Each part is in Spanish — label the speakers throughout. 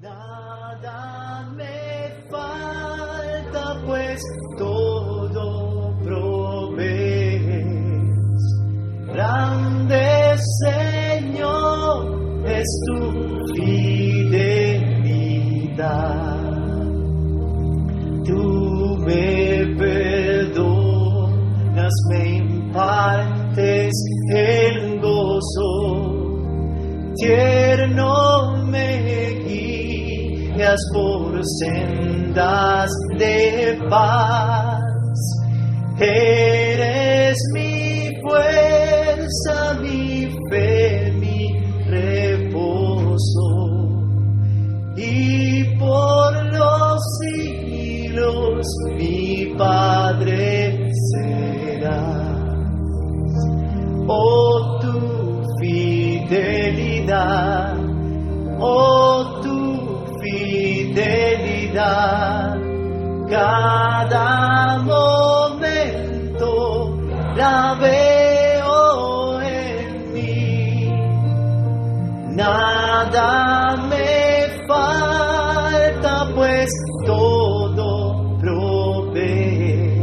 Speaker 1: Nada me falta, pues todo provees. Grande Señor es tu fidelidad. Tú me perdonas, me impartes el gozo, tierno me guías por sendas de paz. Eres mi fuerza, mi fe, mi reposo, y por los siglos mi Padre serás. Oh, tu fidelidad, oh, tu fidelidad, cada momento la veo en mí. Nada me falta, pues todo provees.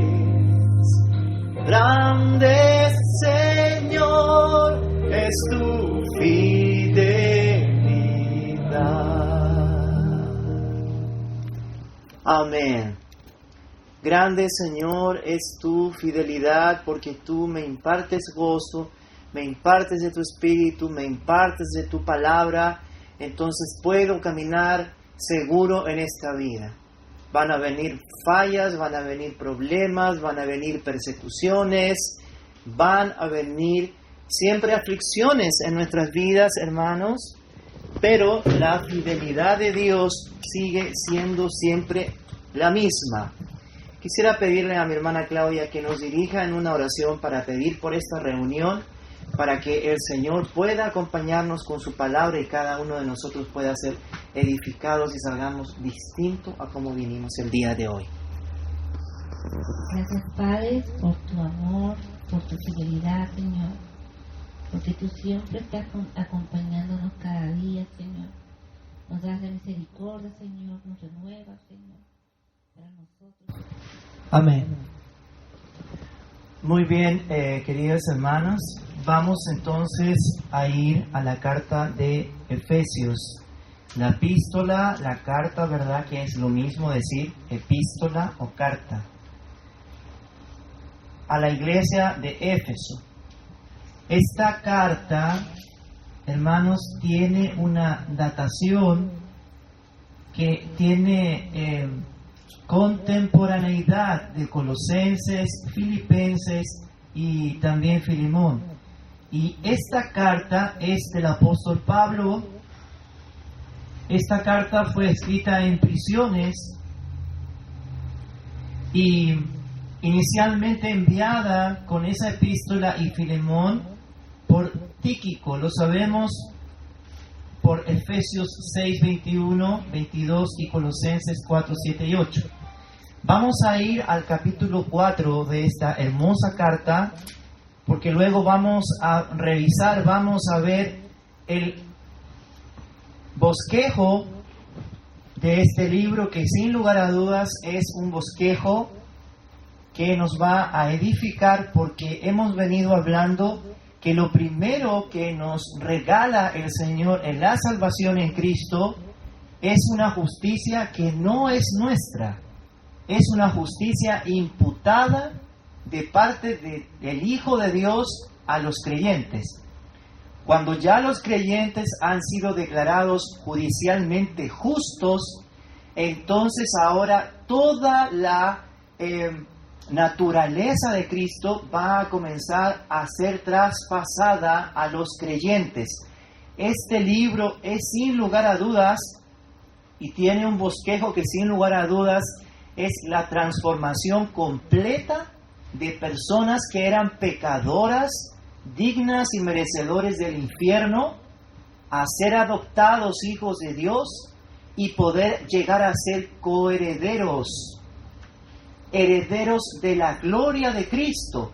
Speaker 1: Grande Señor es tu fidelidad. Amén. Grande Señor es tu fidelidad, porque tú me impartes gozo, me impartes de tu espíritu, me impartes de tu palabra. Entonces puedo caminar seguro en esta vida. Van a venir fallas, van a venir problemas, van a venir persecuciones, van a venir siempre aflicciones en nuestras vidas, hermanos, pero la fidelidad de Dios sigue siendo siempre la misma. Quisiera pedirle a mi hermana Claudia que nos dirija en una oración para pedir por esta reunión, para que el Señor pueda acompañarnos con su palabra y cada uno de nosotros pueda ser edificados y salgamos distintos a como vinimos el día de hoy.
Speaker 2: Gracias, Padre, por tu amor, por tu fidelidad, Señor, porque tú siempre estás acompañándonos cada día, Señor. Nos das la misericordia, Señor, nos renuevas, Señor, para nosotros.
Speaker 1: Amén. Muy bien, queridos hermanos, vamos entonces a ir a la carta de Efesios. La epístola, la carta, ¿verdad? Que es lo mismo decir epístola o carta. A la iglesia de Éfeso. Esta carta, hermanos, tiene una datación que tiene contemporaneidad de Colosenses, Filipenses y también Filemón. Y esta carta es del apóstol Pablo. Esta carta fue escrita en prisiones y inicialmente enviada con esa epístola y Filemón por Tíquico. Lo sabemos por Efesios 6, 21, 22 y Colosenses 4, 7 y 8. Vamos a ir al capítulo 4 de esta hermosa carta, porque luego vamos a revisar, vamos a ver el bosquejo de este libro, que sin lugar a dudas es un bosquejo que nos va a edificar, porque hemos venido hablando que lo primero que nos regala el Señor en la salvación en Cristo es una justicia que no es nuestra, es una justicia imputada de parte del Hijo de Dios a los creyentes. Cuando ya los creyentes han sido declarados judicialmente justos, entonces ahora toda la naturaleza de Cristo va a comenzar a ser traspasada a los creyentes. Este libro es sin lugar a dudas, y tiene un bosquejo que sin lugar a dudas es la transformación completa de personas que eran pecadoras, dignas y merecedores del infierno, a ser adoptados hijos de Dios y poder llegar a ser coherederos, herederos de la gloria de Cristo.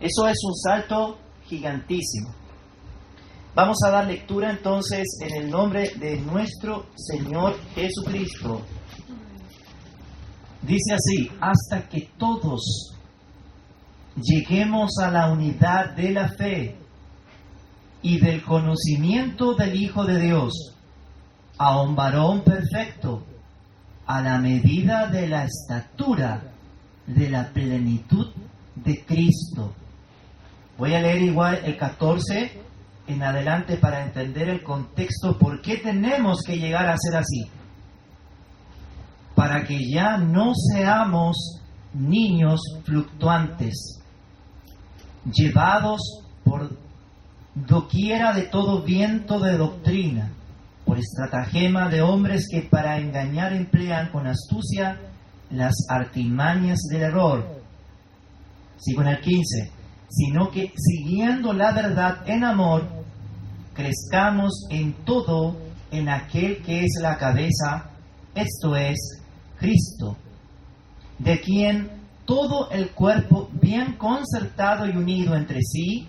Speaker 1: Eso es un salto gigantísimo. Vamos a dar lectura entonces en el nombre de nuestro Señor Jesucristo. Dice así: hasta que todos lleguemos a la unidad de la fe y del conocimiento del Hijo de Dios, a un varón perfecto, a la medida de la estatura de la plenitud de Cristo. Voy a leer igual el 14 en adelante para entender el contexto, por qué tenemos que llegar a ser así. Para que ya no seamos niños fluctuantes, llevados por doquiera de todo viento de doctrina, por estratagema de hombres que para engañar emplean con astucia las artimañas del error. Sigo en el 15. Sino que siguiendo la verdad en amor, crezcamos en todo en aquel que es la cabeza, esto es, Cristo, de quien todo el cuerpo bien concertado y unido entre sí,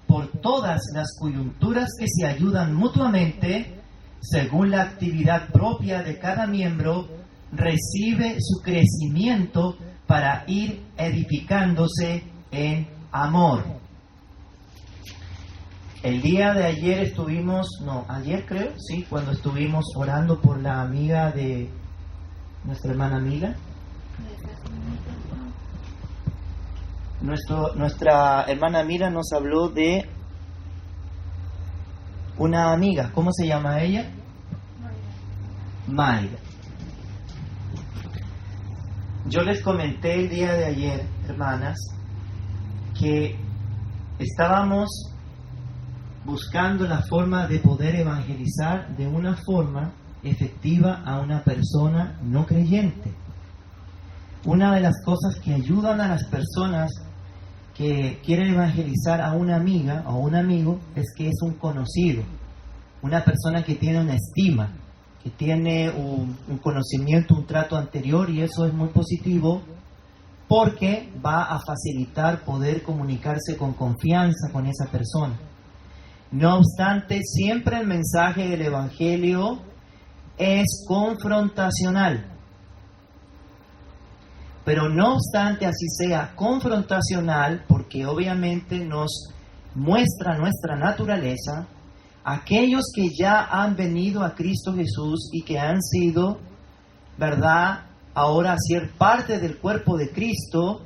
Speaker 1: por todas las coyunturas que se ayudan mutuamente, según la actividad propia de cada miembro, recibe su crecimiento para ir edificándose en amor. El día de ayer ayer creo, sí, cuando estuvimos orando por la amiga de nuestra hermana Mila. Nuestra hermana Mila nos habló de una amiga. ¿Cómo se llama ella? Mayra. Yo les comenté el día de ayer, hermanas, que estábamos buscando la forma de poder evangelizar de una forma efectiva a una persona no creyente. Una de las cosas que ayudan a las personas que quieren evangelizar a una amiga o un amigo es que es un conocido, una persona que tiene una estima, que tiene un conocimiento, un trato anterior, y eso es muy positivo porque va a facilitar poder comunicarse con confianza con esa persona. No obstante, siempre el mensaje del Evangelio es confrontacional. Pero no obstante así sea confrontacional, porque obviamente nos muestra nuestra naturaleza, aquellos que ya han venido a Cristo Jesús y que han sido, ¿verdad?, ahora ser parte del cuerpo de Cristo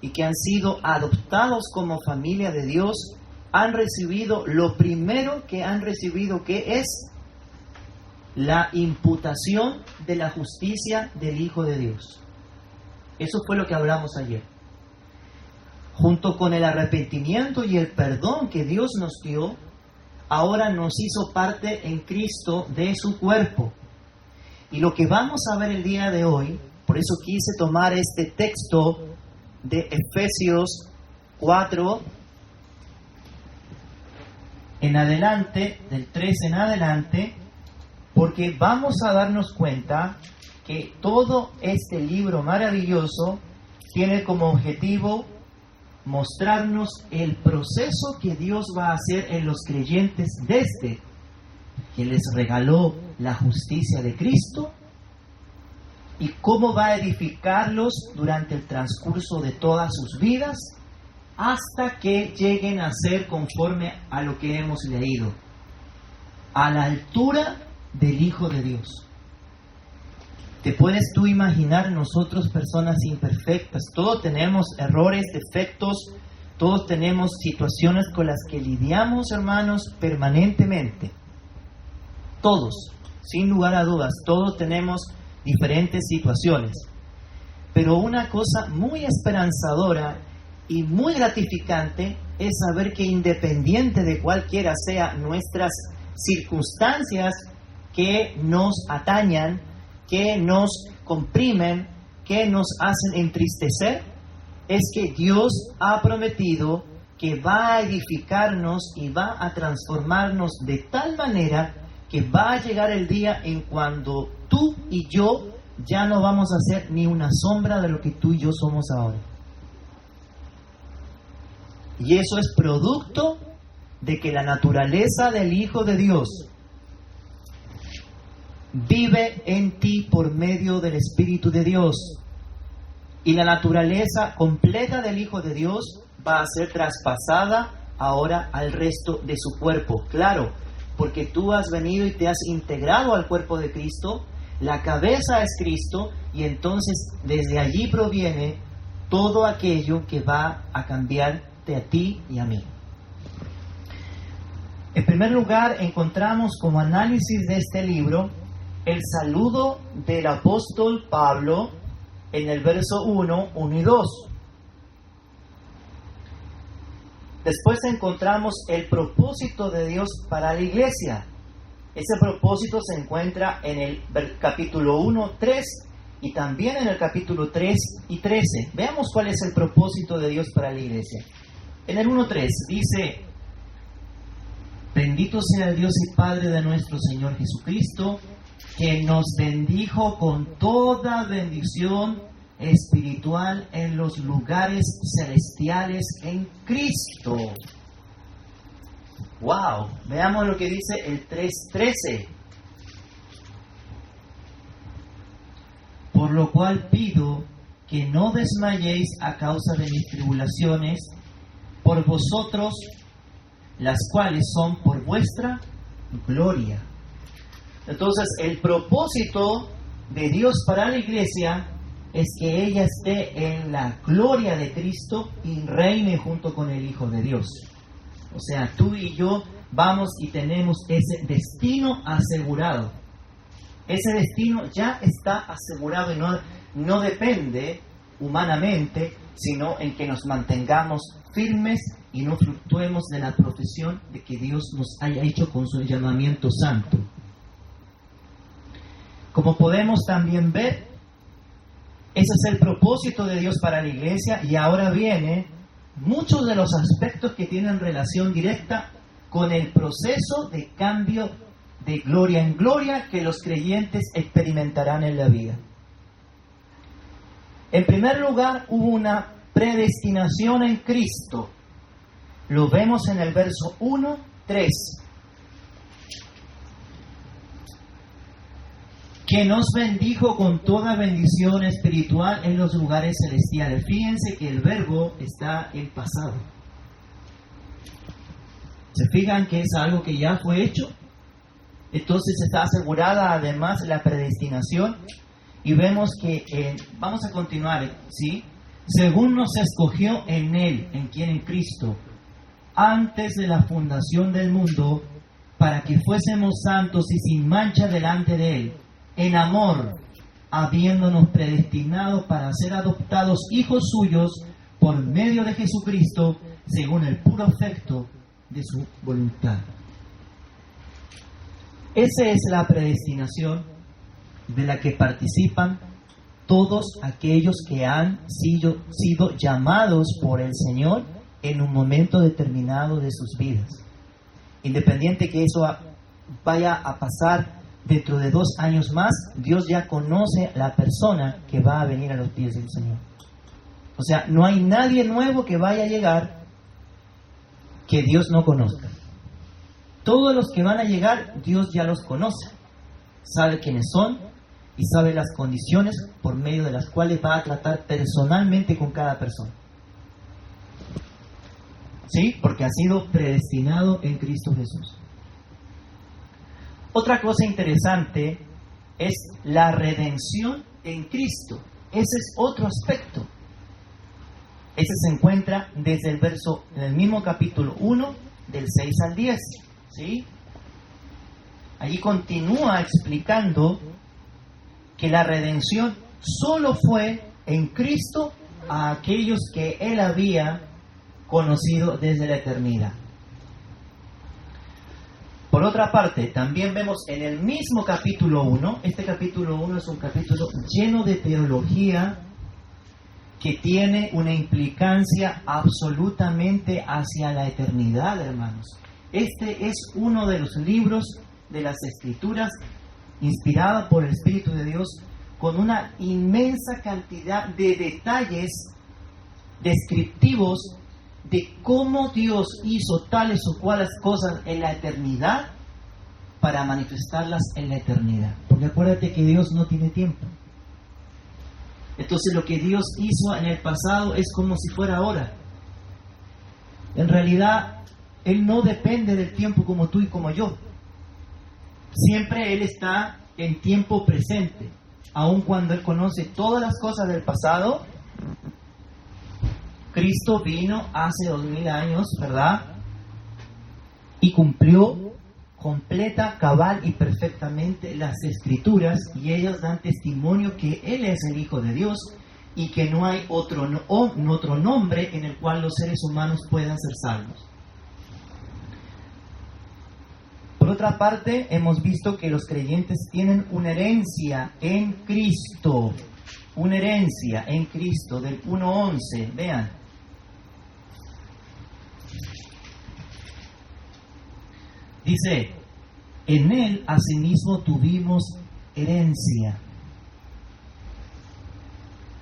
Speaker 1: y que han sido adoptados como familia de Dios, han recibido lo primero que han recibido, que es la imputación de la justicia del Hijo de Dios. Eso fue lo que hablamos ayer. Junto con el arrepentimiento y el perdón que Dios nos dio, ahora nos hizo parte en Cristo de su cuerpo. Y lo que vamos a ver el día de hoy, por eso quise tomar este texto de Efesios 4 en adelante, del 3 en adelante, porque vamos a darnos cuenta que todo este libro maravilloso tiene como objetivo mostrarnos el proceso que Dios va a hacer en los creyentes desde que les regaló la justicia de Cristo y cómo va a edificarlos durante el transcurso de todas sus vidas hasta que lleguen a ser conforme a lo que hemos leído, a la altura del Hijo de Dios. ¿Te puedes tú imaginar nosotros, personas imperfectas? Todos tenemos errores, defectos, todos tenemos situaciones con las que lidiamos, hermanos, permanentemente. Todos, sin lugar a dudas, todos tenemos diferentes situaciones. Pero una cosa muy esperanzadora y muy gratificante es saber que independiente de cualquiera sea nuestras circunstancias que nos atañan, que nos comprimen, que nos hacen entristecer, es que Dios ha prometido que va a edificarnos y va a transformarnos de tal manera que va a llegar el día en cuando tú y yo ya no vamos a ser ni una sombra de lo que tú y yo somos ahora. Y eso es producto de que la naturaleza del Hijo de Dios vive en ti por medio del Espíritu de Dios. Y la naturaleza completa del Hijo de Dios va a ser traspasada ahora al resto de su cuerpo. Claro, porque tú has venido y te has integrado al cuerpo de Cristo, la cabeza es Cristo, y entonces desde allí proviene todo aquello que va a cambiarte a ti y a mí. En primer lugar, encontramos como análisis de este libro el saludo del apóstol Pablo en el verso 1 y 2. Después encontramos el propósito de Dios para la iglesia. Ese propósito se encuentra en el capítulo 1, 3 y también en el capítulo 3 y 13. Veamos cuál es el propósito de Dios para la iglesia. En el 1:3 dice: bendito sea el Dios y Padre de nuestro Señor Jesucristo, que nos bendijo con toda bendición espiritual en los lugares celestiales en Cristo. ¡Wow! Veamos lo que dice el 3:13. Por lo cual pido que no desmayéis a causa de mis tribulaciones por vosotros, las cuales son por vuestra gloria. Entonces, el propósito de Dios para la iglesia es que ella esté en la gloria de Cristo y reine junto con el Hijo de Dios. O sea, tú y yo vamos y tenemos ese destino asegurado. Ese destino ya está asegurado y no depende humanamente, sino en que nos mantengamos firmes y no fluctuemos de la profesión de que Dios nos haya hecho con su llamamiento santo. Como podemos también ver, ese es el propósito de Dios para la iglesia, y ahora viene muchos de los aspectos que tienen relación directa con el proceso de cambio de gloria en gloria que los creyentes experimentarán en la vida. En primer lugar, hubo una predestinación en Cristo. Lo vemos en el verso 1:3. Que nos bendijo con toda bendición espiritual en los lugares celestiales. Fíjense que el verbo está en pasado. ¿Se fijan que es algo que ya fue hecho? Entonces está asegurada además la predestinación. Y vemos que, vamos a continuar, ¿sí? Según nos escogió en Él, ¿en quién? En Cristo, antes de la fundación del mundo, para que fuésemos santos y sin mancha delante de Él, en amor, habiéndonos predestinado para ser adoptados hijos suyos por medio de Jesucristo, según el puro afecto de su voluntad. Esa es la predestinación de la que participan todos aquellos que han sido llamados por el Señor en un momento determinado de sus vidas. Independiente que eso vaya a pasar dentro de 2 años más, Dios ya conoce la persona que va a venir a los pies del Señor. O sea, no hay nadie nuevo que vaya a llegar que Dios no conozca. Todos los que van a llegar, Dios ya los conoce. Sabe quiénes son y sabe las condiciones por medio de las cuales va a tratar personalmente con cada persona. ¿Sí? Porque ha sido predestinado en Cristo Jesús. Otra cosa interesante es la redención en Cristo. Ese es otro aspecto. Ese se encuentra desde el verso, en el mismo capítulo 1, del 6 al 10. ¿Sí? Allí continúa explicando que la redención solo fue en Cristo a aquellos que Él había conocido desde la eternidad. Por otra parte, también vemos en el mismo capítulo 1, este capítulo 1 es un capítulo lleno de teología que tiene una implicancia absolutamente hacia la eternidad, hermanos. Este es uno de los libros de las Escrituras inspirada por el Espíritu de Dios con una inmensa cantidad de detalles descriptivos de cómo Dios hizo tales o cuales cosas en la eternidad para manifestarlas en la eternidad. Porque acuérdate que Dios no tiene tiempo. Entonces lo que Dios hizo en el pasado es como si fuera ahora. En realidad, Él no depende del tiempo como tú y como yo. Siempre Él está en tiempo presente. Aun cuando Él conoce todas las cosas del pasado, Cristo vino hace 2000 años, ¿verdad? Y cumplió completa, cabal y perfectamente las Escrituras, y ellas dan testimonio que Él es el Hijo de Dios y que no hay otro nombre en el cual los seres humanos puedan ser salvos. Por otra parte, hemos visto que los creyentes tienen una herencia en Cristo. Una herencia en Cristo, del 1:11. Vean. Dice, en Él asimismo tuvimos herencia,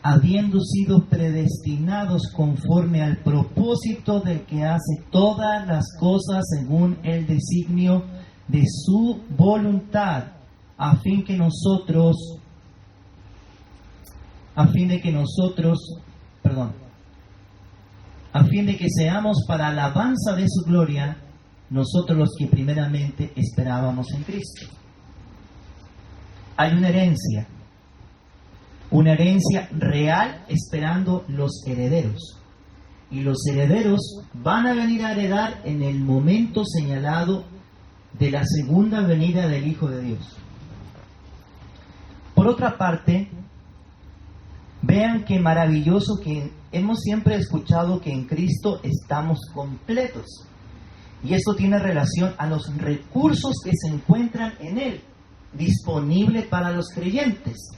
Speaker 1: habiendo sido predestinados conforme al propósito del que hace todas las cosas según el designio de su voluntad, a fin de que seamos para alabanza de su gloria, nosotros los que primeramente esperábamos en Cristo. Hay una herencia real esperando los herederos. Y los herederos van a venir a heredar en el momento señalado de la segunda venida del Hijo de Dios. Por otra parte, vean qué maravilloso que hemos siempre escuchado que en Cristo estamos completos. Y esto tiene relación a los recursos que se encuentran en Él, disponible para los creyentes.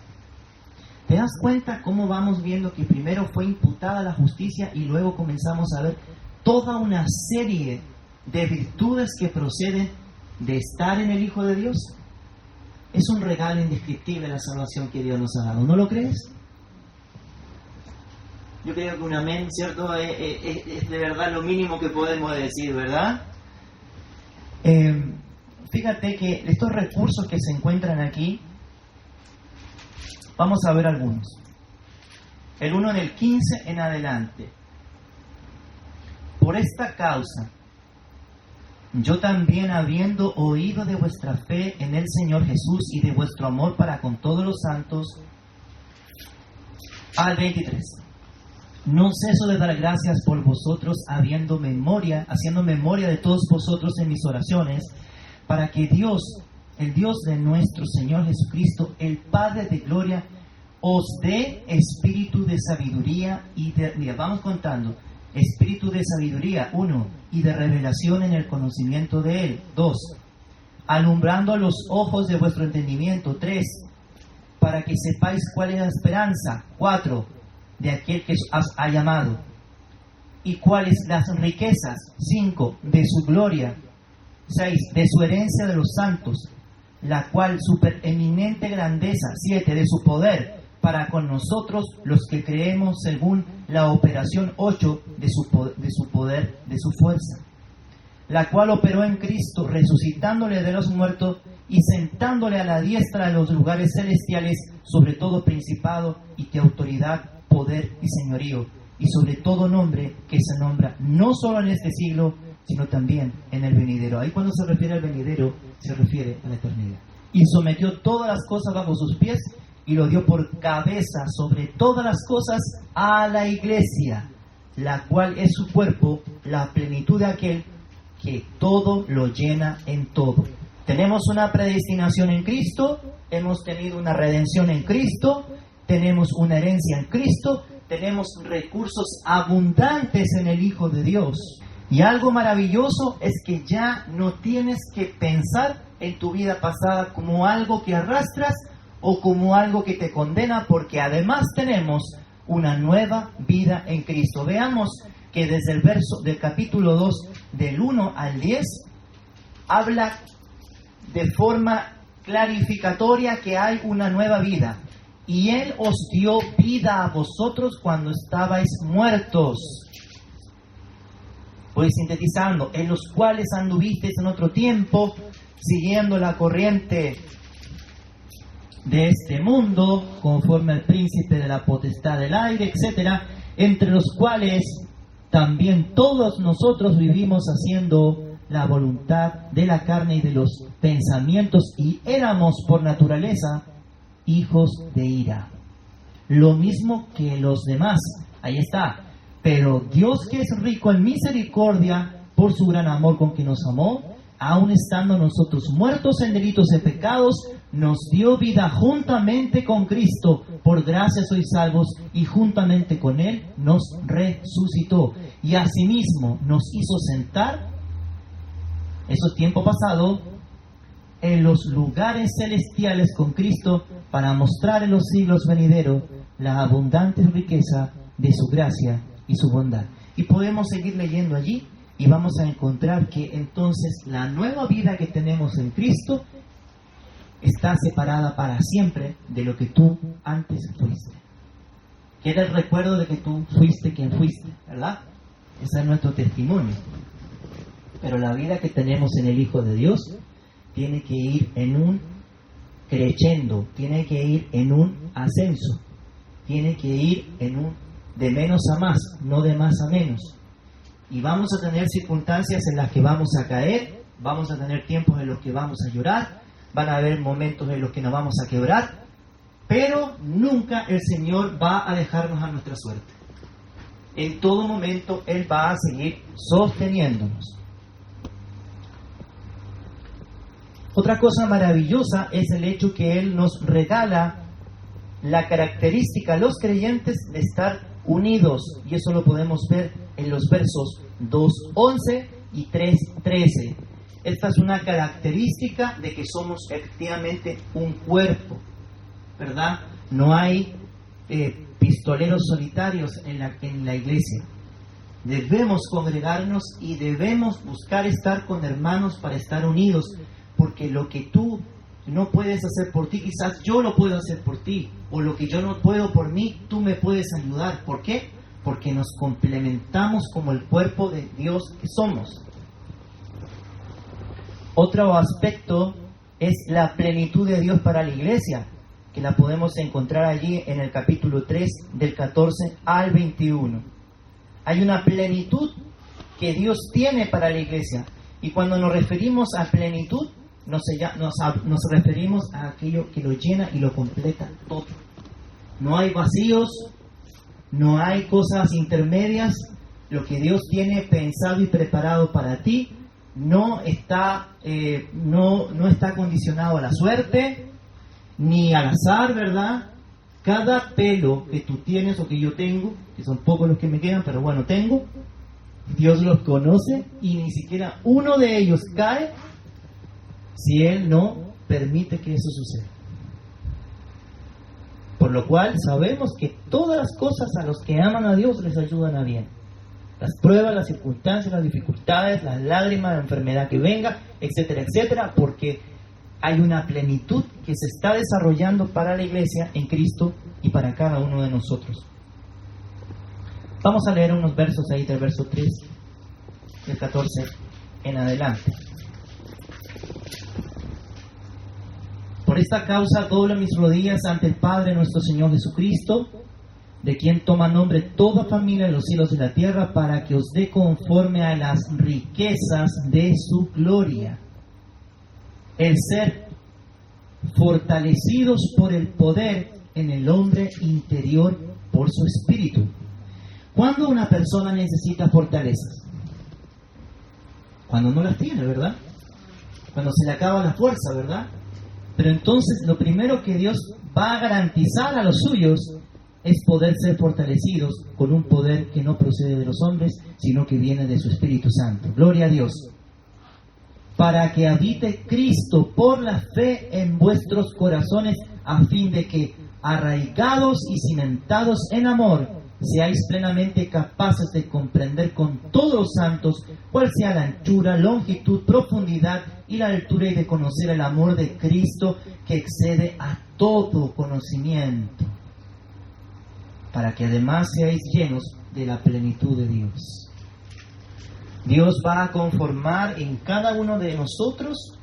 Speaker 1: ¿Te das cuenta cómo vamos viendo que primero fue imputada la justicia y luego comenzamos a ver toda una serie de virtudes que proceden de estar en el Hijo de Dios? Es un regalo indescriptible la salvación que Dios nos ha dado. ¿No lo crees? Yo creo que un amén, ¿cierto? Es de verdad lo mínimo que podemos decir, ¿verdad? Fíjate que estos recursos que se encuentran aquí, vamos a ver algunos. El 1 en el 15 en adelante. Por esta causa, yo también, habiendo oído de vuestra fe en el Señor Jesús y de vuestro amor para con todos los santos, al 23. No ceso de dar gracias por vosotros, haciendo memoria de todos vosotros en mis oraciones, para que Dios, el Dios de nuestro Señor Jesucristo, el Padre de gloria, os dé espíritu de sabiduría y de... Mira, vamos contando. Espíritu de sabiduría, 1, y de revelación en el conocimiento de Él, 2, alumbrando los ojos de vuestro entendimiento, 3, para que sepáis cuál es la esperanza, 4, de aquel que os ha llamado, y cuáles las riquezas, 5, de su gloria, 6, de su herencia de los santos, la cual supereminente grandeza, 7, de su poder, para con nosotros los que creemos según la operación, 8, de su poder, de su fuerza, la cual operó en Cristo, resucitándole de los muertos y sentándole a la diestra de los lugares celestiales, sobre todo principado y de autoridad, poder y señorío, y sobre todo nombre que se nombra no solo en este siglo, sino también en el venidero. Ahí cuando se refiere al venidero, se refiere a la eternidad. Y sometió todas las cosas bajo sus pies, y lo dio por cabeza sobre todas las cosas a la iglesia, la cual es su cuerpo, la plenitud de aquel que todo lo llena en todo. Tenemos una predestinación en Cristo, hemos tenido una redención en Cristo, tenemos una herencia en Cristo, tenemos recursos abundantes en el Hijo de Dios. Y algo maravilloso es que ya no tienes que pensar en tu vida pasada como algo que arrastras o como algo que te condena, porque además tenemos una nueva vida en Cristo. Veamos que desde el verso del capítulo 2, del 1 al 10, habla de forma clarificatoria que hay una nueva vida. Y Él os dio vida a vosotros cuando estabais muertos
Speaker 3: Voy sintetizando, en los cuales anduvisteis en otro tiempo, siguiendo la corriente de este mundo, conforme al príncipe de la potestad del aire, etc., entre los cuales también todos nosotros vivimos haciendo la voluntad de la carne y de los pensamientos, y éramos por naturaleza hijos de ira, lo mismo que los demás. Ahí está. Pero Dios, que es rico en misericordia, por su gran amor con que nos amó, aun estando nosotros muertos en delitos y pecados, nos dio vida juntamente con Cristo. Por gracia sois salvos, y juntamente con Él nos resucitó. Y asimismo nos hizo sentar, eso es tiempo pasado, en los lugares celestiales con Cristo, para mostrar en los siglos venideros la abundante riqueza de su gracia y su bondad. Y podemos seguir leyendo allí, y vamos a encontrar que entonces la nueva vida que tenemos en Cristo está separada para siempre de lo que tú antes fuiste. Queda el recuerdo de que tú fuiste quien fuiste, ¿verdad? Ese es nuestro testimonio. Pero la vida que tenemos en el Hijo de Dios tiene que ir en un crescendo, tiene que ir en un ascenso, tiene que ir en un de menos a más, no de más a menos. Y vamos a tener circunstancias en las que vamos a caer, vamos a tener tiempos en los que vamos a llorar, van a haber momentos en los que nos vamos a quebrar, pero nunca el Señor va a dejarnos a nuestra suerte. En todo momento Él va a seguir sosteniéndonos. Otra cosa maravillosa es el hecho que Él nos regala la característica a los creyentes de estar unidos, y eso lo podemos ver en los versos 2:11 y 3:13. Esta es una característica de que somos efectivamente un cuerpo, ¿verdad? No hay pistoleros solitarios en la iglesia. Debemos congregarnos y debemos buscar estar con hermanos para estar unidos, porque lo que tú no puedes hacer por ti, quizás yo lo puedo hacer por ti, o lo que yo no puedo por mí, tú me puedes ayudar. ¿Por qué? Porque nos complementamos como el cuerpo de Dios que somos. Otro aspecto es la plenitud de Dios para la iglesia, que la podemos encontrar allí en el capítulo 3, del 14 al 21. Hay una plenitud que Dios tiene para la iglesia, y cuando nos referimos a plenitud, nos referimos a aquello que lo llena y lo completa todo. No hay vacíos, no hay cosas intermedias. Lo que Dios tiene pensado y preparado para ti no está condicionado a la suerte ni al azar, ¿verdad? Cada pelo que tú tienes o que yo tengo, que son pocos los que me quedan, pero bueno, tengo, Dios los conoce, y ni siquiera uno de ellos cae si Él no permite que eso suceda. Por lo cual sabemos que todas las cosas a los que aman a Dios les ayudan a bien. Las pruebas, las circunstancias, las dificultades, las lágrimas, la enfermedad que venga, etcétera, etcétera, porque hay una plenitud que se está desarrollando para la iglesia en Cristo y para cada uno de nosotros. Vamos a leer unos versos ahí del verso 3, del 14 en adelante. Por esta causa doblo mis rodillas ante el Padre nuestro Señor Jesucristo, de quien toma nombre toda familia en los cielos y la tierra, para que os dé conforme a las riquezas de su gloria el ser fortalecidos por el poder en el hombre interior por su espíritu. ¿Cuándo una persona necesita fortalezas? Cuando no las tiene, ¿verdad? Cuando se le acaba la fuerza, ¿verdad? Pero entonces lo primero que Dios va a garantizar a los suyos es poder ser fortalecidos con un poder que no procede de los hombres, sino que viene de su Espíritu Santo. Gloria a Dios. Para que habite Cristo por la fe en vuestros corazones, a fin de que, arraigados y cimentados en amor, seáis plenamente capaces de comprender con todos los santos cuál sea la anchura, longitud, profundidad y la altura, y de conocer el amor de Cristo que excede a todo conocimiento, para que además seáis llenos de la plenitud de Dios. Dios va a conformar en cada uno de nosotros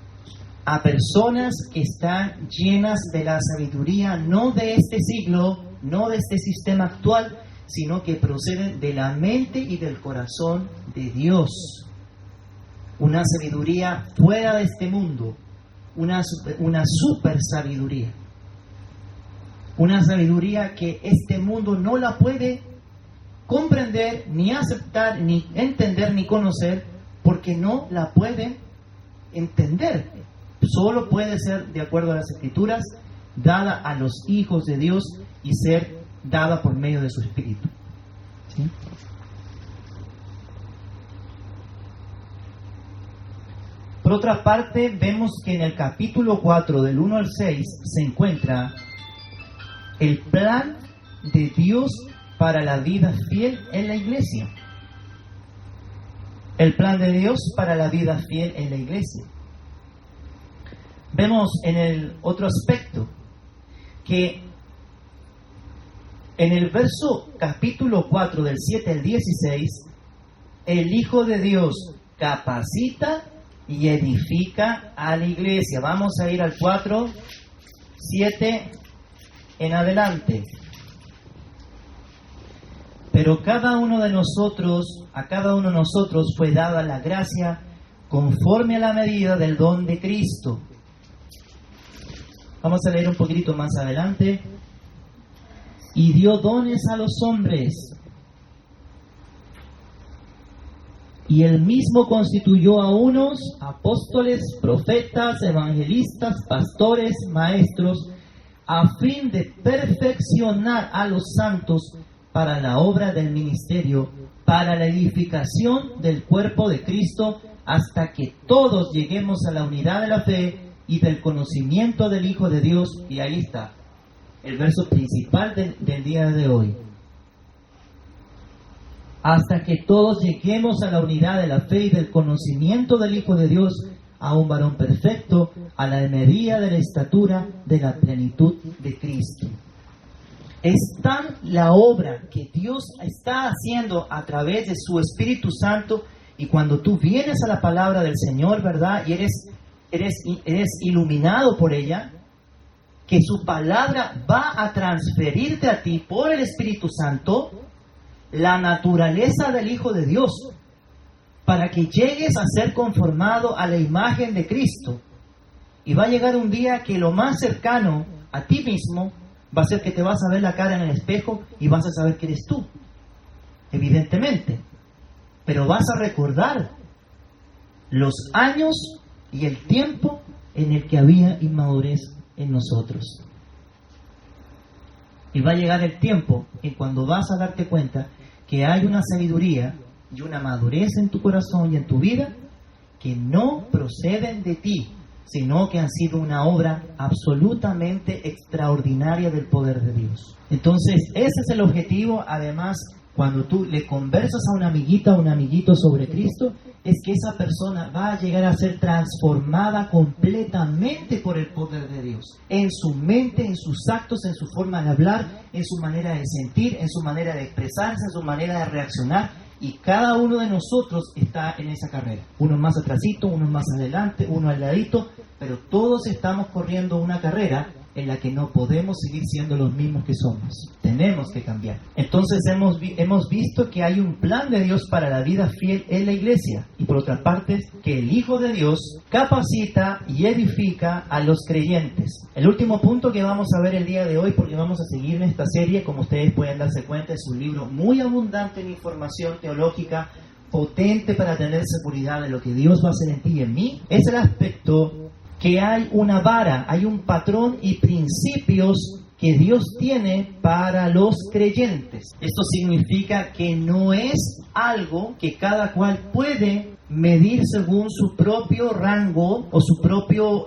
Speaker 3: a personas que están llenas de la sabiduría, no de este siglo, no de este sistema actual, sino que proceden de la mente y del corazón de Dios. Una sabiduría fuera de este mundo, una super sabiduría. Una sabiduría que este mundo no la puede comprender, ni aceptar, ni entender, ni conocer, porque no la puede entender. Solo puede ser, de acuerdo a las Escrituras, dada a los hijos de Dios y ser dada por medio de su Espíritu. ¿Sí? Por otra parte, vemos que en el capítulo 4, del 1 al 6, se encuentra el plan de Dios para la vida fiel en la iglesia. El plan de Dios para la vida fiel en la iglesia. Vemos en el otro aspecto que en el verso capítulo 4 del 7 al 16, el Hijo de Dios capacita y edifica a la iglesia. Vamos a ir al 4, 7 en adelante. Pero a cada uno de nosotros fue dada la gracia conforme a la medida del don de Cristo. Vamos a leer un poquito más adelante. Y dio dones a los hombres, y él mismo constituyó a unos apóstoles, profetas, evangelistas, pastores, maestros, a fin de perfeccionar a los santos para la obra del ministerio, para la edificación del cuerpo de Cristo, hasta que todos lleguemos a la unidad de la fe y del conocimiento del Hijo de Dios. Y ahí está el verso principal del día de hoy. Hasta que todos lleguemos a la unidad de la fe y del conocimiento del Hijo de Dios, a un varón perfecto, a la medida de la estatura de la plenitud de Cristo. Es tan la obra que Dios está haciendo a través de su Espíritu Santo, y cuando tú vienes a la palabra del Señor, ¿verdad? Y eres iluminado por ella, que su palabra va a transferirte a ti por el Espíritu Santo la naturaleza del Hijo de Dios, para que llegues a ser conformado a la imagen de Cristo. Y va a llegar un día que lo más cercano a ti mismo va a ser que te vas a ver la cara en el espejo y vas a saber que eres tú, evidentemente. Pero vas a recordar los años y el tiempo en el que había inmadurez en nosotros. Y va a llegar el tiempo en cuando vas a darte cuenta que hay una sabiduría y una madurez en tu corazón y en tu vida que no proceden de ti, sino que han sido una obra absolutamente extraordinaria del poder de Dios. Entonces, ese es el objetivo. Además, cuando tú le conversas a una amiguita o un amiguito sobre Cristo, es que esa persona va a llegar a ser transformada completamente por el poder de Dios. En su mente, en sus actos, en su forma de hablar, en su manera de sentir, en su manera de expresarse, en su manera de reaccionar. Y cada uno de nosotros está en esa carrera. Uno más atrasito, uno más adelante, uno al ladito, pero todos estamos corriendo una carrera en la que no podemos seguir siendo los mismos que somos. Tenemos que cambiar. Entonces hemos visto que hay un plan de Dios para la vida fiel en la iglesia. Y por otra parte, que el Hijo de Dios capacita y edifica a los creyentes. El último punto que vamos a ver el día de hoy, porque vamos a seguir en esta serie, como ustedes pueden darse cuenta, es un libro muy abundante en información teológica, potente para tener seguridad de lo que Dios va a hacer en ti y en mí. Es el aspecto que hay una vara, hay un patrón y principios que Dios tiene para los creyentes. Esto significa que no es algo que cada cual puede medir según su propio rango o su propio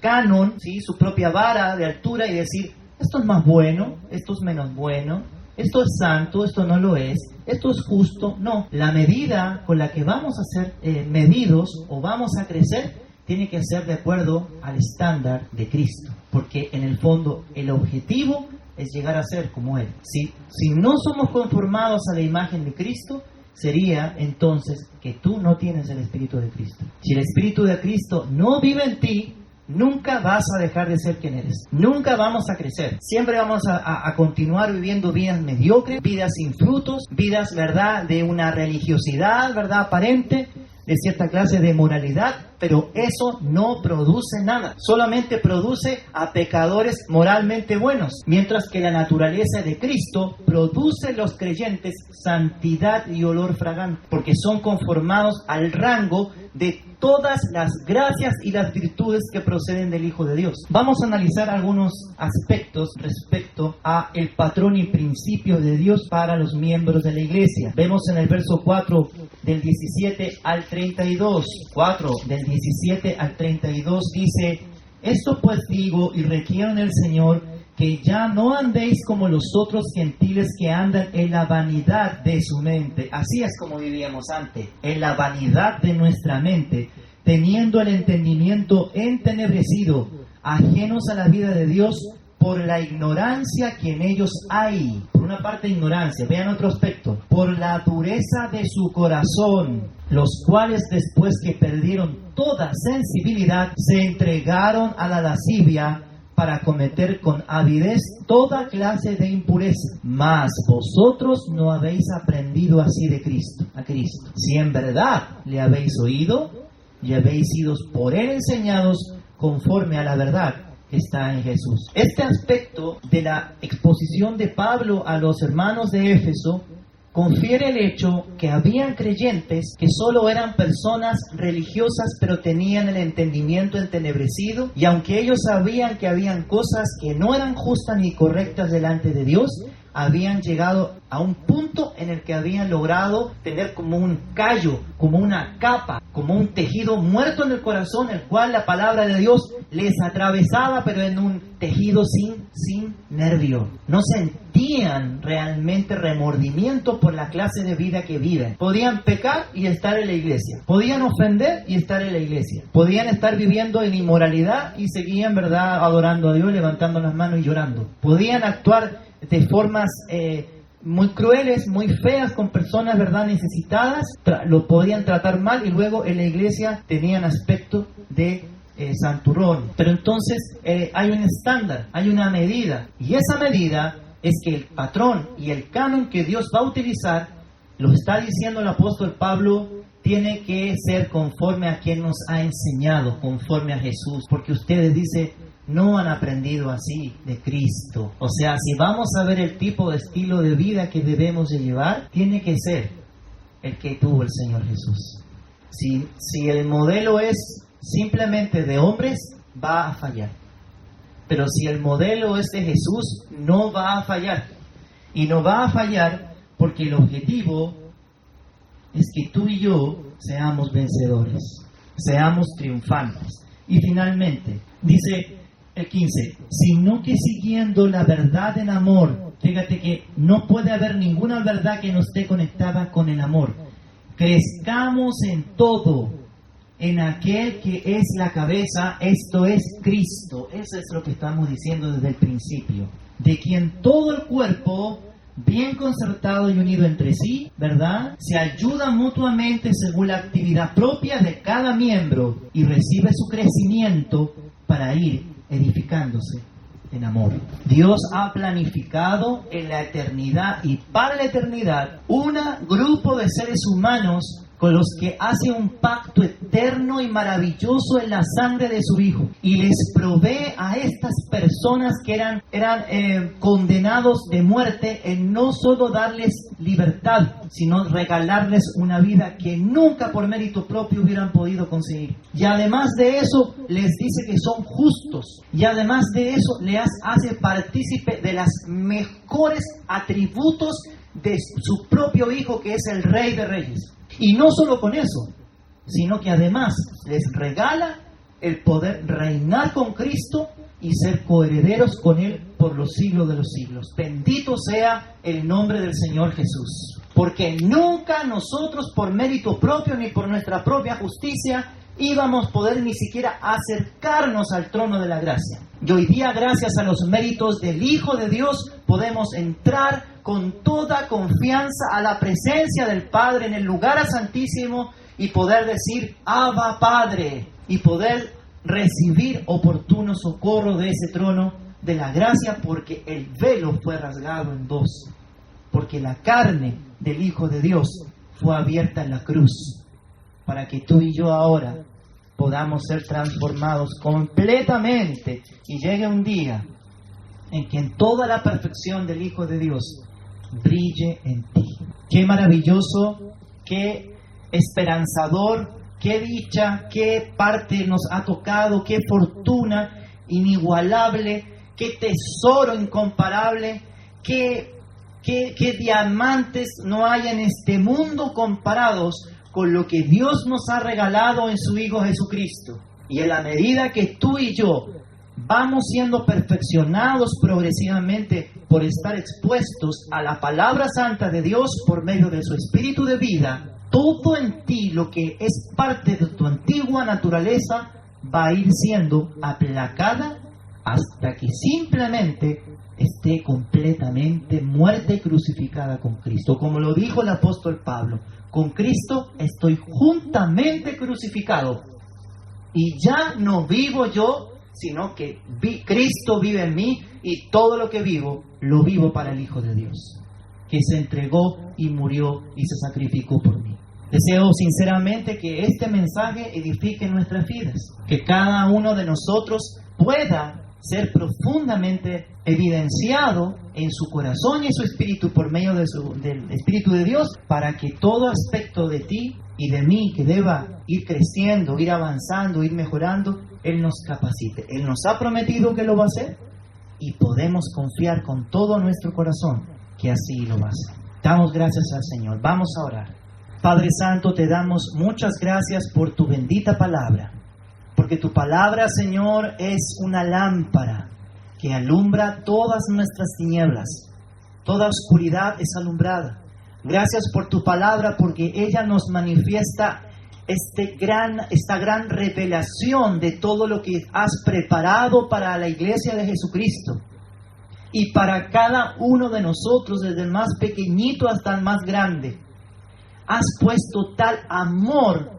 Speaker 3: canon, ¿sí? Su propia vara de altura, y decir, esto es más bueno, esto es menos bueno, esto es santo, esto no lo es, esto es justo. No, la medida con la que vamos a ser medidos o vamos a crecer tiene que ser de acuerdo al estándar de Cristo, porque en el fondo el objetivo es llegar a ser como Él. Si no somos conformados a la imagen de Cristo, sería entonces que tú no tienes el Espíritu de Cristo. Si el Espíritu de Cristo no vive en ti, nunca vas a dejar de ser quien eres. Nunca vamos a crecer. Siempre vamos a continuar viviendo vidas mediocres, vidas sin frutos, vidas, ¿verdad?, de una religiosidad, ¿verdad?, aparente, de cierta clase de moralidad, pero eso no produce nada. Solamente produce a pecadores moralmente buenos, mientras que la naturaleza de Cristo produce en los creyentes santidad y olor fragante, porque son conformados al rango de todas las gracias y las virtudes que proceden del Hijo de Dios. Vamos a analizar algunos aspectos respecto a el patrón y principio de Dios para los miembros de la iglesia. Vemos en el verso 4 del 17 al 32. 4 del 17 al 32 dice: esto pues digo y requiero en el Señor, que ya no andéis como los otros gentiles que andan en la vanidad de su mente. Así es como vivíamos antes, en la vanidad de nuestra mente, teniendo el entendimiento entenebrecido, ajenos a la vida de Dios por la ignorancia que en ellos hay. Por una parte, ignorancia. Vean otro aspecto. Por la dureza de su corazón, los cuales después que perdieron toda sensibilidad, se entregaron a la lascivia para cometer con avidez toda clase de impureza. Mas vosotros no habéis aprendido así de Cristo, a Cristo. Si en verdad le habéis oído y habéis sido por él enseñados conforme a la verdad que está en Jesús. Este aspecto de la exposición de Pablo a los hermanos de Éfeso confiere el hecho que habían creyentes que solo eran personas religiosas, pero tenían el entendimiento entenebrecido, y aunque ellos sabían que habían cosas que no eran justas ni correctas delante de Dios, habían llegado a un punto en el que habían logrado tener como un callo, como una capa, como un tejido muerto en el corazón, el cual la palabra de Dios les atravesaba, pero en un tejido sin nervio. No sentían realmente remordimiento por la clase de vida que viven. Podían pecar y estar en la iglesia. Podían ofender y estar en la iglesia. Podían estar viviendo en inmoralidad y seguían, ¿verdad?, adorando a Dios, levantando las manos y llorando. Podían actuar de formas muy crueles, muy feas con personas, ¿verdad?, necesitadas. Lo podían tratar mal y luego en la iglesia tenían aspecto de santurrón. Pero entonces hay un estándar, hay una medida, y esa medida es que el patrón y el canon que Dios va a utilizar, lo está diciendo el apóstol Pablo, tiene que ser conforme a quien nos ha enseñado, conforme a Jesús, porque ustedes, dice, no han aprendido así de Cristo. O sea, si vamos a ver el tipo de estilo de vida que debemos de llevar, tiene que ser el que tuvo el Señor Jesús. Si el modelo es simplemente de hombres, va a fallar. Pero si el modelo es de Jesús, no va a fallar. Y no va a fallar porque el objetivo es que tú y yo seamos vencedores, seamos triunfantes. Y finalmente, dice el 15, sino que siguiendo la verdad en amor. Fíjate que no puede haber ninguna verdad que no esté conectada con el amor. Crezcamos en todo, en aquel que es la cabeza, esto es Cristo. Eso es lo que estamos diciendo desde el principio. De quien todo el cuerpo, bien concertado y unido entre sí, ¿verdad?, se ayuda mutuamente según la actividad propia de cada miembro y recibe su crecimiento para ir edificándose en amor. Dios ha planificado en la eternidad y para la eternidad un grupo de seres humanos con los que hace un pacto eterno y maravilloso en la sangre de su Hijo, y les provee a estas personas que eran condenados de muerte, en no solo darles libertad, sino regalarles una vida que nunca por mérito propio hubieran podido conseguir. Y además de eso, les dice que son justos, y además de eso, les hace partícipe de las mejores atributos de su propio Hijo, que es el Rey de Reyes. Y no solo con eso, sino que además les regala el poder reinar con Cristo y ser coherederos con Él por los siglos de los siglos. Bendito sea el nombre del Señor Jesús. Porque nunca nosotros por mérito propio ni por nuestra propia justicia íbamos a poder ni siquiera acercarnos al trono de la gracia. Y hoy día, gracias a los méritos del Hijo de Dios, podemos entrar con toda confianza a la presencia del Padre en el lugar santísimo y poder decir, Abba Padre, y poder recibir oportuno socorro de ese trono de la gracia, porque el velo fue rasgado en dos, porque la carne del Hijo de Dios fue abierta en la cruz, para que tú y yo ahora podamos ser transformados completamente y llegue un día en que en toda la perfección del Hijo de Dios brille en ti. Qué maravilloso, qué esperanzador, qué dicha, qué parte nos ha tocado, qué fortuna inigualable, qué tesoro incomparable, qué diamantes no hay en este mundo comparados con lo que Dios nos ha regalado en su Hijo Jesucristo. Y en la medida que tú y yo vamos siendo perfeccionados progresivamente por estar expuestos a la palabra santa de Dios por medio de su Espíritu de vida, todo en ti, lo que es parte de tu antigua naturaleza, va a ir siendo aplacada hasta que simplemente esté completamente muerta y crucificada con Cristo. Como lo dijo el apóstol Pablo, con Cristo estoy juntamente crucificado. Y ya no vivo yo, sino que Cristo vive en mí, y todo lo que vivo, lo vivo para el Hijo de Dios, que se entregó y murió y se sacrificó por mí. Deseo sinceramente que este mensaje edifique nuestras vidas, que cada uno de nosotros pueda ser profundamente evidenciado en su corazón y en su espíritu por medio del Espíritu de Dios, para que todo aspecto de ti y de mí que deba ir creciendo, ir avanzando, ir mejorando, Él nos capacite. Él nos ha prometido que lo va a hacer y podemos confiar con todo nuestro corazón que así lo va a hacer. Damos gracias al Señor. Vamos a orar. Padre Santo, te damos muchas gracias por tu bendita palabra, porque tu palabra, Señor, es una lámpara que alumbra todas nuestras tinieblas. Toda oscuridad es alumbrada. Gracias por tu palabra, porque ella nos manifiesta esta gran revelación de todo lo que has preparado para la iglesia de Jesucristo y para cada uno de nosotros, desde el más pequeñito hasta el más grande. Has puesto tal amor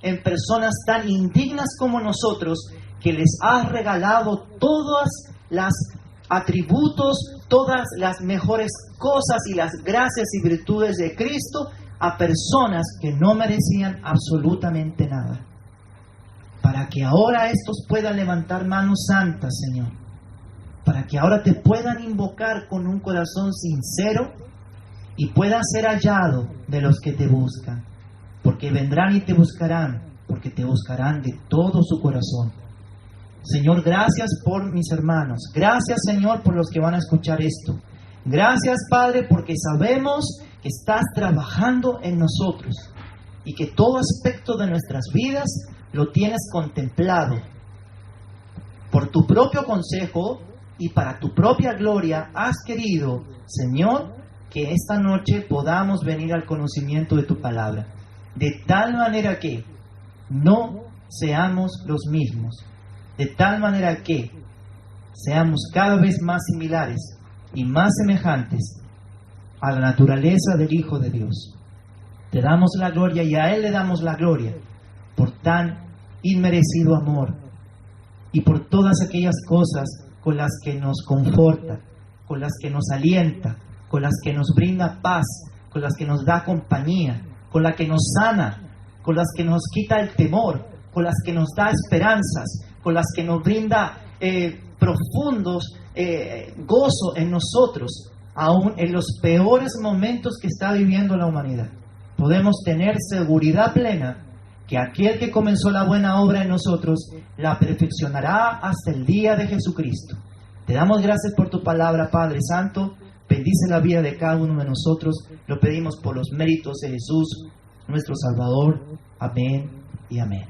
Speaker 3: en personas tan indignas como nosotros, que les has regalado todas las atributos, todas las mejores cosas y las gracias y virtudes de Cristo a personas que no merecían absolutamente nada, para que ahora estos puedan levantar manos santas, Señor, para que ahora te puedan invocar con un corazón sincero y puedan ser hallado de los que te buscan, porque vendrán y te buscarán, porque te buscarán de todo su corazón. Señor, gracias por mis hermanos. Gracias, Señor, por los que van a escuchar esto. Gracias, Padre, porque sabemos que estás trabajando en nosotros y que todo aspecto de nuestras vidas lo tienes contemplado. Por tu propio consejo y para tu propia gloria has querido, Señor, que esta noche podamos venir al conocimiento de tu palabra, de tal manera que no seamos los mismos, de tal manera que seamos cada vez más similares y más semejantes a la naturaleza del Hijo de Dios. Te damos la gloria y a Él le damos la gloria por tan inmerecido amor y por todas aquellas cosas con las que nos conforta, con las que nos alienta, con las que nos brinda paz, con las que nos da compañía, con las que nos sana, con las que nos quita el temor, con las que nos da esperanzas, con las que nos brinda profundos gozo en nosotros, aún en los peores momentos que está viviendo la humanidad. Podemos tener seguridad plena que aquel que comenzó la buena obra en nosotros la perfeccionará hasta el día de Jesucristo. Te damos gracias por tu palabra, Padre Santo. Bendice la vida de cada uno de nosotros. Lo pedimos por los méritos de Jesús, nuestro Salvador. Amén y amén.